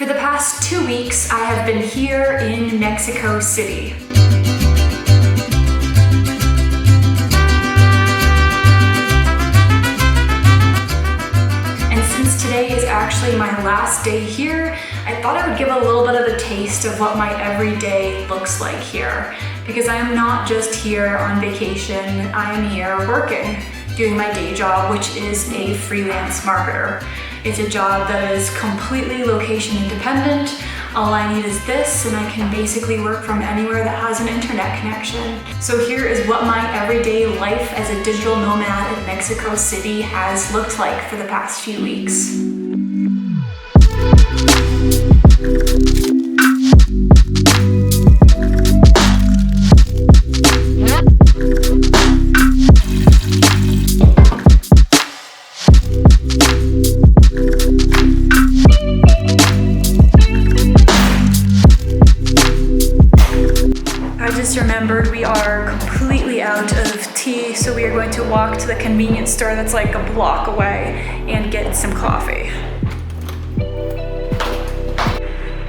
For the past 2 weeks, I have been here in Mexico City. And since today is actually my last day here, I thought I would give a little bit of a taste of what my everyday looks like here. Because I am not just here on vacation, I am here working, doing my day job, which is a freelance marketer. It's a job that is completely location independent. All I need is this, and I can basically work from anywhere that has an internet connection. So here is what my everyday life as a digital nomad in Mexico City has looked like for the past few weeks. Remembered we are completely out of tea, so we are going to walk to the convenience store that's like a block away and get some coffee.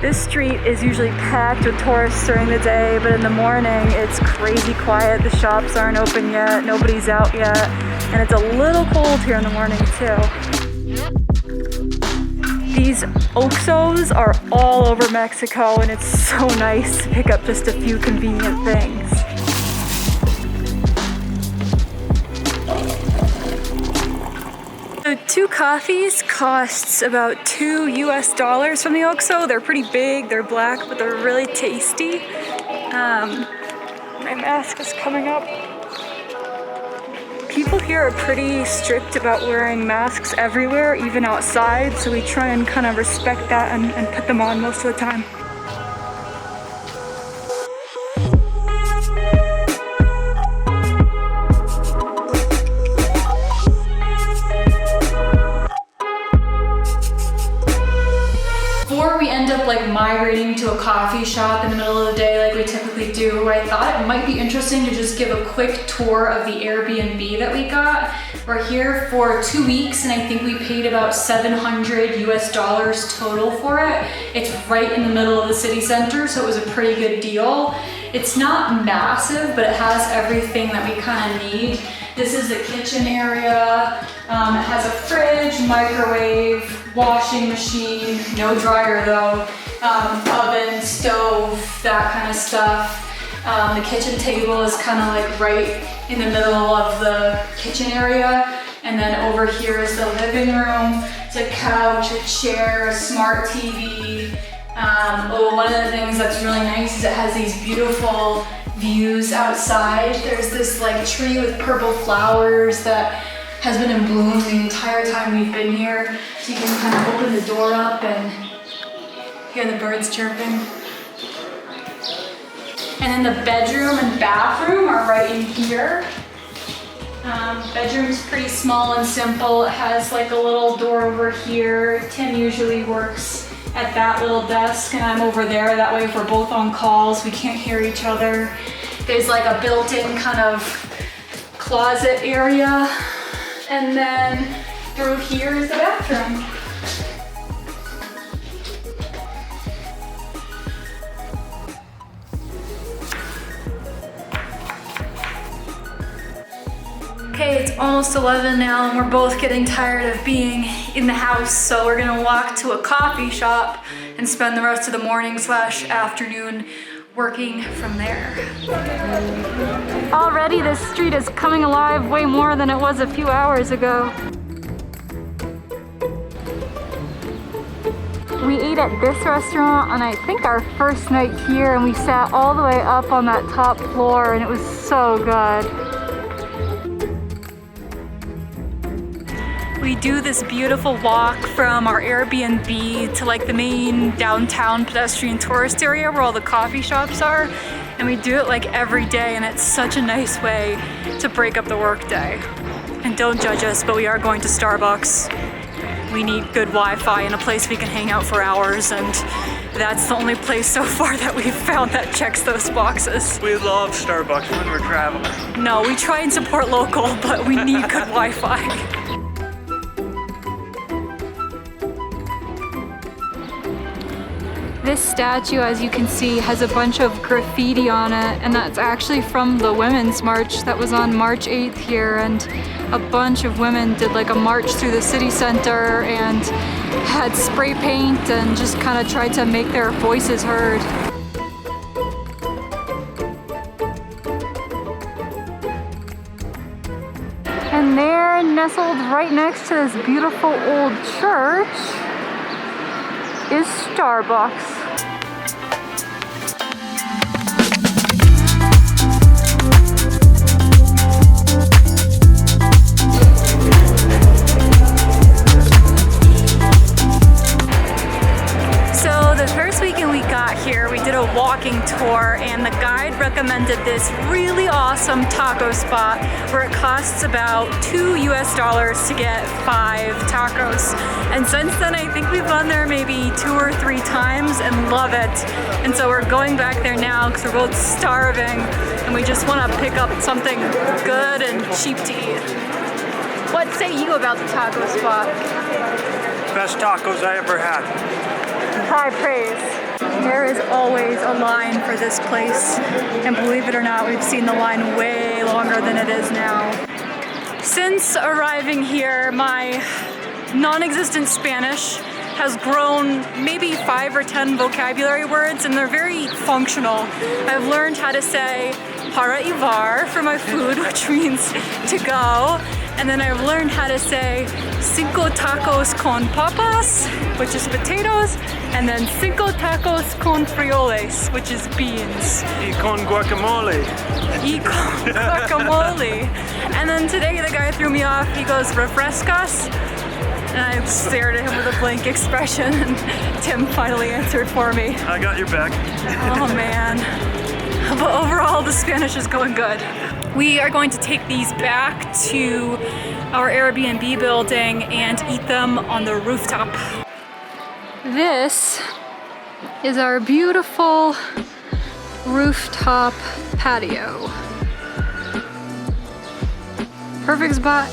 This street is usually packed with tourists during the day, but in the morning it's crazy quiet. The shops aren't open yet, nobody's out yet, and it's a little cold here in the morning too. These Oxxos are all over Mexico, and it's so nice to pick up just a few convenient things. So 2 coffees costs about $2 US from the Oxxo. They're pretty big, they're black, but they're really tasty. My mask is coming up. People here are pretty strict about wearing masks everywhere, even outside, so we try and kind of respect that and put them on most of the time. Before we end up like migrating to a coffee shop in the middle of the day like we typically do, I thought it might be interesting to just give a quick tour of the Airbnb that we got. We're here for 2 weeks, and I think we paid about $700 US total for it. It's right in the middle of the city center, so it was a pretty good deal. It's not massive, but it has everything that we kind of need. This is the kitchen area. It has a fridge, microwave, washing machine, no dryer though, oven, stove, that kind of stuff. The kitchen table is kind of like right in the middle of the kitchen area. And then over here is the living room. It's a couch, a chair, a smart TV. One of the things that's really nice is it has these beautiful views outside. There's this like tree with purple flowers that has been in bloom the entire time we've been here. So you can kind of open the door up and hear the birds chirping. And then the bedroom and bathroom are right in here. Bedroom's pretty small and simple. It has like a little door over here. Tim usually works at that little desk, and I'm over there. That way if we're both on calls, we can't hear each other. There's like a built-in kind of closet area. And then through here is the bathroom. Okay, it's almost 11 now, and we're both getting tired of being in the house, so we're gonna walk to a coffee shop and spend the rest of the morning / afternoon working from there. Already this street is coming alive way more than it was a few hours ago. We ate at this restaurant on I think our first night here, and we sat all the way up on that top floor, and it was so good. We do this beautiful walk from our Airbnb to like the main downtown pedestrian tourist area where all the coffee shops are, and we do it like every day, and it's such a nice way to break up the workday. And don't judge us, but we are going to Starbucks. We need good Wi-Fi and a place we can hang out for hours, and that's the only place so far that we've found that checks those boxes. We love Starbucks when we're traveling. No, we try and support local, but we need good Wi-Fi. This statue, as you can see, has a bunch of graffiti on it, and that's actually from the Women's March that was on March 8th here, and a bunch of women did like a march through the city center and had spray paint and just kind of tried to make their voices heard. And there, nestled right next to this beautiful old church, is Starbucks. Here we did a walking tour, and the guide recommended this really awesome taco spot where it costs about $2 US to get 5 tacos. And since then I think we've gone there maybe 2 or 3 times and love it. And so we're going back there now because we're both starving and we just want to pick up something good and cheap to eat. What say you about the taco spot? Best tacos I ever had. High praise. There is always a line for this place, and believe it or not, we've seen the line way longer than it is now. Since arriving here, my non-existent Spanish has grown maybe 5 or 10 vocabulary words, and they're very functional. I've learned how to say para llevar for my food, which means to go. And then I've learned how to say 5 tacos con papas, which is potatoes, and then 5 tacos con frijoles, which is beans. Y con guacamole. Y con guacamole. And then today the guy threw me off. He goes, refrescas? And I stared at him with a blank expression, and Tim finally answered for me. I got your back. Oh man. But overall, the Spanish is going good. We are going to take these back to our Airbnb building and eat them on the rooftop. This is our beautiful rooftop patio. Perfect spot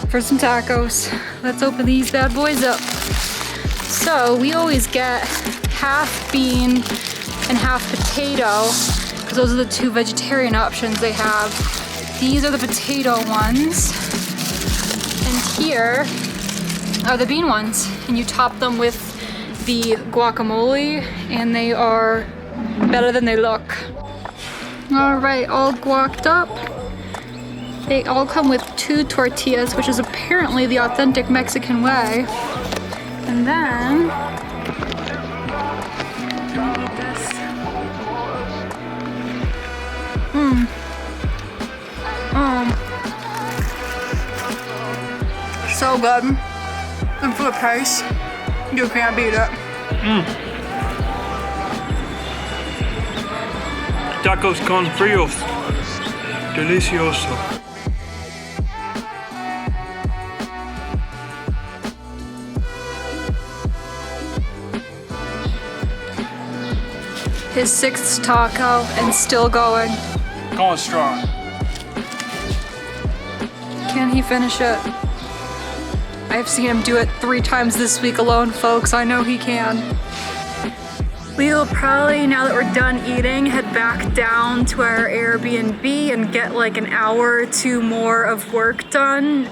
for some tacos. Let's open these bad boys up. So we always get half bean and half potato, because those are the 2 vegetarian options they have. These are the potato ones, and here are the bean ones. And you top them with the guacamole, and they are better than they look. All right, all guacced up. They all come with 2 tortillas, which is apparently the authentic Mexican way. And then so good. And for the price, you can't beat it. Tacos con frios. Delicioso. His 6th taco and still going. Going strong. Can he finish it? I've seen him do it 3 times this week alone, folks. I know he can. We will probably, now that we're done eating, head back down to our Airbnb and get like an hour or 2 more of work done.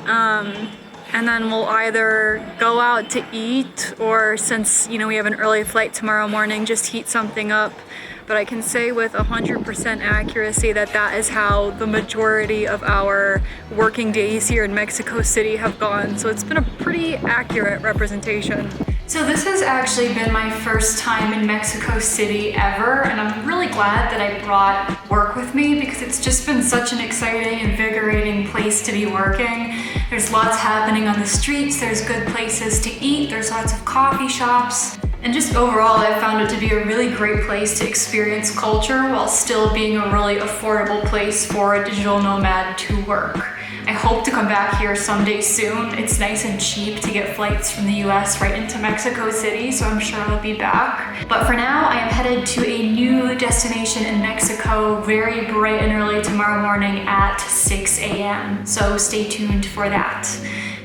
And then we'll either go out to eat, or since, you know, we have an early flight tomorrow morning, just heat something up. But I can say with 100% accuracy that that is how the majority of our working days here in Mexico City have gone. So it's been a pretty accurate representation. So this has actually been my first time in Mexico City ever, and I'm really glad that I brought work with me because it's just been such an exciting, invigorating place to be working. There's lots happening on the streets, there's good places to eat, there's lots of coffee shops. And just overall, I found it to be a really great place to experience culture while still being a really affordable place for a digital nomad to work. I hope to come back here someday soon. It's nice and cheap to get flights from the US right into Mexico City, so I'm sure I'll be back. But for now, I am headed to a new destination in Mexico very bright and early tomorrow morning at 6 a.m. So stay tuned for that.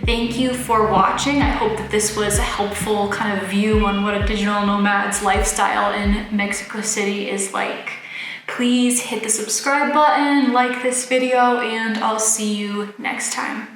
Thank you for watching. I hope that this was a helpful kind of view on what a digital nomad's lifestyle in Mexico City is like. Please hit the subscribe button, like this video, and I'll see you next time.